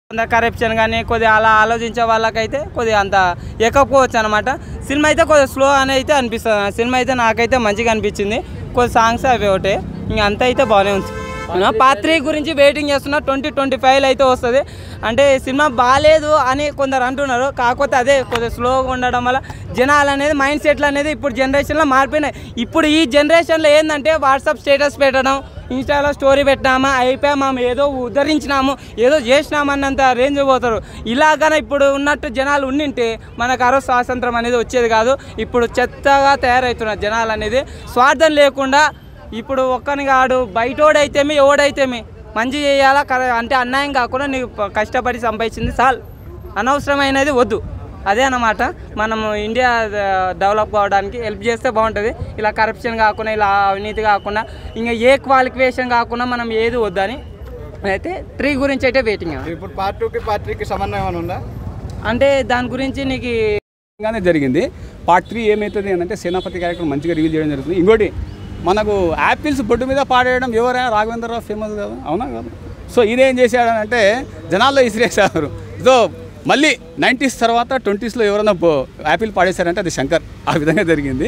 Corruption కానీ కొద్దిగా అలా ఆలోచించే వాళ్ళకైతే కొద్దిగా అంత ఎక్కకపోవచ్చు అనమాట. సినిమా అయితే కొద్దిగా స్లో అని అయితే అనిపిస్తుంది. సినిమా అయితే నాకైతే మంచిగా అనిపించింది. కొద్ది సాంగ్స్ అవి ఒకటే, ఇంక అంత అయితే బాగానే ఉంది. పార్ట్ 3 గురించి వెయిటింగ్ చేస్తున్నా. 2025 అయితే వస్తుంది. అంటే సినిమా బాగాలేదు అని కొందరు అంటున్నారు. కాకపోతే అదే కొద్దిగా స్లోగా ఉండడం వల్ల జనాలు అనేది మైండ్ సెట్లు అనేది ఇప్పుడు జనరేషన్లో మారిపోయినాయి. ఇప్పుడు ఈ జనరేషన్లో ఏంటంటే వాట్సాప్ స్టేటస్ పెట్టడం, ఇన్స్టాలో స్టోరీ పెట్టినామా అయిపోయాము, ఏదో ఉద్ధరించినాము, ఏదో చేసినామన్నంత రేంజ్ పోతారు. ఇలాగనే ఇప్పుడు ఉన్నట్టు జనాలు ఉండింటే మనకు ఆ రోజు స్వాతంత్రం అనేది వచ్చేది కాదు. ఇప్పుడు చెత్తగా తయారవుతున్నారు జనాలు అనేది. స్వార్థం లేకుండా ఇప్పుడు ఒక్కని కాడు, బయటోడైతేమి ఎవడైతేమి మంచి చేయాలా అంటే అన్యాయం కాకుండా నీకు కష్టపడి సంపాదించింది చాలు, అనవసరమైనది వద్దు. అదే అన్నమాట. మనం ఇండియా డెవలప్ కావడానికి హెల్ప్ చేస్తే బాగుంటుంది. ఇలా కరప్షన్ కాకుండా, ఇలా అవినీతి కాకుండా, ఇంకా ఏ క్వాలిఫికేషన్ కాకుండా మనం ఏది వద్దని అయితే 3 గురించి అయితే వెయిటింగ్. ఇప్పుడు పార్ట్ 2కి పార్ట్ 3కి సంబంధం ఏమైనా ఉందా అంటే దాని గురించి నీకు జరిగింది. పార్ట్ 3 ఏమవుతుంది అని అంటే సేనాపతి క్యారెక్టర్ మంచిగా రివీల్ చేయడం జరుగుతుంది. ఇంకోటి మనకు యాపిల్స్ బొడ్డు మీద పాడేయడం ఎవరైనా రాఘవేంద్రరావు ఫేమస్ కదా, అవునా కదా? సో ఇదేం చేశాడని అంటే జనాల్లో ఇసిరేసారు. సో మళ్ళీ 90s తర్వాత 20sలో ఎవరైనా యాపిల్ పాడేశారంటే అది శంకర్. ఆ విధంగా జరిగింది.